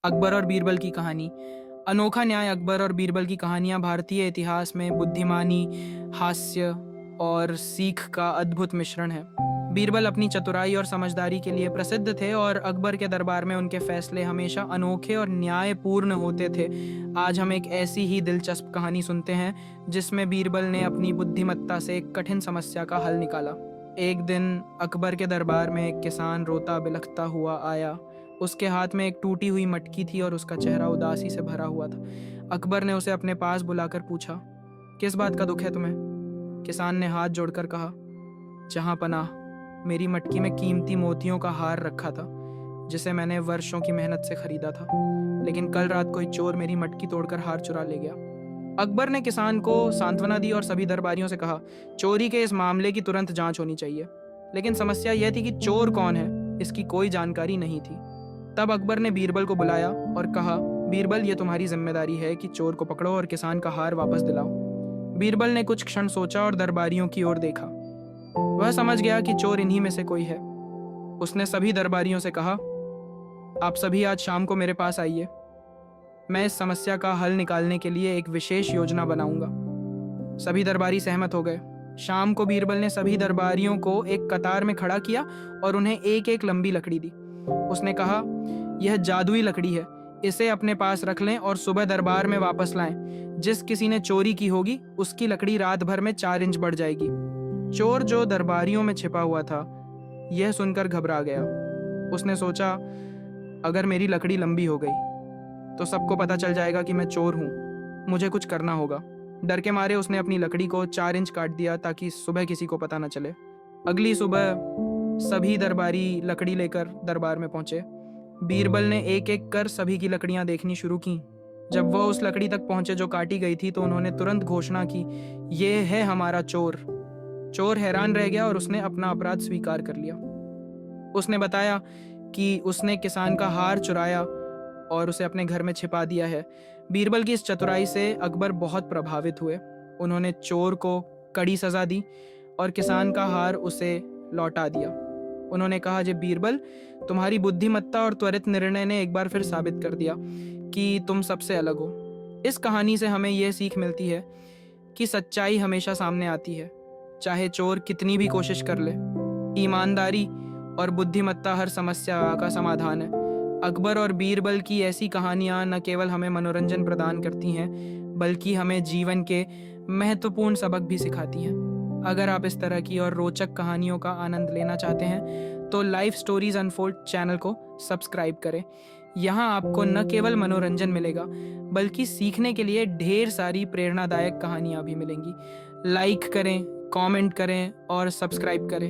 अकबर और बीरबल की कहानी। अनोखा न्याय। अकबर और बीरबल की कहानियाँ भारतीय इतिहास में बुद्धिमानी, हास्य और सीख का अद्भुत मिश्रण है। बीरबल अपनी चतुराई और समझदारी के लिए प्रसिद्ध थे और अकबर के दरबार में उनके फैसले हमेशा अनोखे और न्यायपूर्ण होते थे। आज हम एक ऐसी ही दिलचस्प कहानी सुनते हैं जिसमें बीरबल ने अपनी बुद्धिमत्ता से एक कठिन समस्या का हल निकाला। एक दिन अकबर के दरबार में एक किसान रोता बिलखता हुआ आया। उसके हाथ में एक टूटी हुई मटकी थी और उसका चेहरा उदासी से भरा हुआ था। अकबर ने उसे अपने पास बुलाकर पूछा, किस बात का दुख है तुम्हें? किसान ने हाथ जोड़कर कहा, जहां पनाह, मेरी मटकी में कीमती मोतियों का हार रखा था जिसे मैंने वर्षों की मेहनत से खरीदा था, लेकिन कल रात कोई चोर मेरी मटकी तोड़कर हार चुरा ले गया। अकबर ने किसान को सांत्वना दी और सभी दरबारियों से कहा, चोरी के इस मामले की तुरंत जांच होनी चाहिए। लेकिन समस्या यह थी कि चोर कौन है, इसकी कोई जानकारी नहीं थी। तब अकबर ने बीरबल को बुलाया और कहा, बीरबल, ये तुम्हारी जिम्मेदारी है कि चोर को पकड़ो और किसान का हार वापस दिलाओ। बीरबल ने कुछ क्षण सोचा और दरबारियों की ओर देखा। वह समझ गया कि चोर इन्हीं में से कोई है। उसने सभी दरबारियों से कहा, आप सभी आज शाम को मेरे पास आइए। मैं इस समस्या का हल निकालने के लिए एक विशेष योजना बनाऊंगा। सभी दरबारी सहमत हो गए। शाम को बीरबल ने सभी दरबारियों को एक कतार में खड़ा किया और उन्हें एक एक लंबी लकड़ी दी। उसने कहा, यह जादुई लकड़ी है, इसे अपने पास रख लें और सुबह दरबार में वापस लाएं। जिस किसी ने चोरी की होगी उसकी लकड़ी रात भर में 4 इंच बढ़ जाएगी। चोर, जो दरबारियों में छिपा हुआ था, यह सुनकर घबरा गया। उसने सोचा, अगर मेरी लकड़ी लंबी हो गई तो सबको पता चल जाएगा कि मैं चोर हूँ। मुझे कुछ करना होगा। डर के मारे उसने अपनी लकड़ी को 4 इंच काट दिया ताकि सुबह किसी को पता न चले। अगली सुबह सभी दरबारी लकड़ी लेकर दरबार में पहुंचे। बीरबल ने एक एक कर सभी की लकड़ियां देखनी शुरू की। जब वह उस लकड़ी तक पहुंचे जो काटी गई थी तो उन्होंने तुरंत घोषणा की, यह है हमारा चोर। चोर हैरान रह गया और उसने अपना अपराध स्वीकार कर लिया। उसने बताया कि उसने किसान का हार चुराया और उसे अपने घर में छिपा दिया है। बीरबल की इस चतुराई से अकबर बहुत प्रभावित हुए। उन्होंने चोर को कड़ी सजा दी और किसान का हार उसे लौटा दिया। उन्होंने कहा, जे बीरबल, तुम्हारी बुद्धिमत्ता और त्वरित निर्णय ने एक बार फिर साबित कर दिया कि तुम सबसे अलग हो। इस कहानी से हमें यह सीख मिलती है कि सच्चाई हमेशा सामने आती है, चाहे चोर कितनी भी कोशिश कर ले। ईमानदारी और बुद्धिमत्ता हर समस्या का समाधान है। अकबर और बीरबल की ऐसी कहानियां न केवल हमें मनोरंजन प्रदान करती हैं, बल्कि हमें जीवन के महत्वपूर्ण सबक भी सिखाती हैं। अगर आप इस तरह की और रोचक कहानियों का आनंद लेना चाहते हैं तो लाइफ स्टोरीज अनफोल्ड चैनल को सब्सक्राइब करें। यहाँ आपको न केवल मनोरंजन मिलेगा, बल्कि सीखने के लिए ढेर सारी प्रेरणादायक कहानियाँ भी मिलेंगी। लाइक करें, कमेंट करें और सब्सक्राइब करें।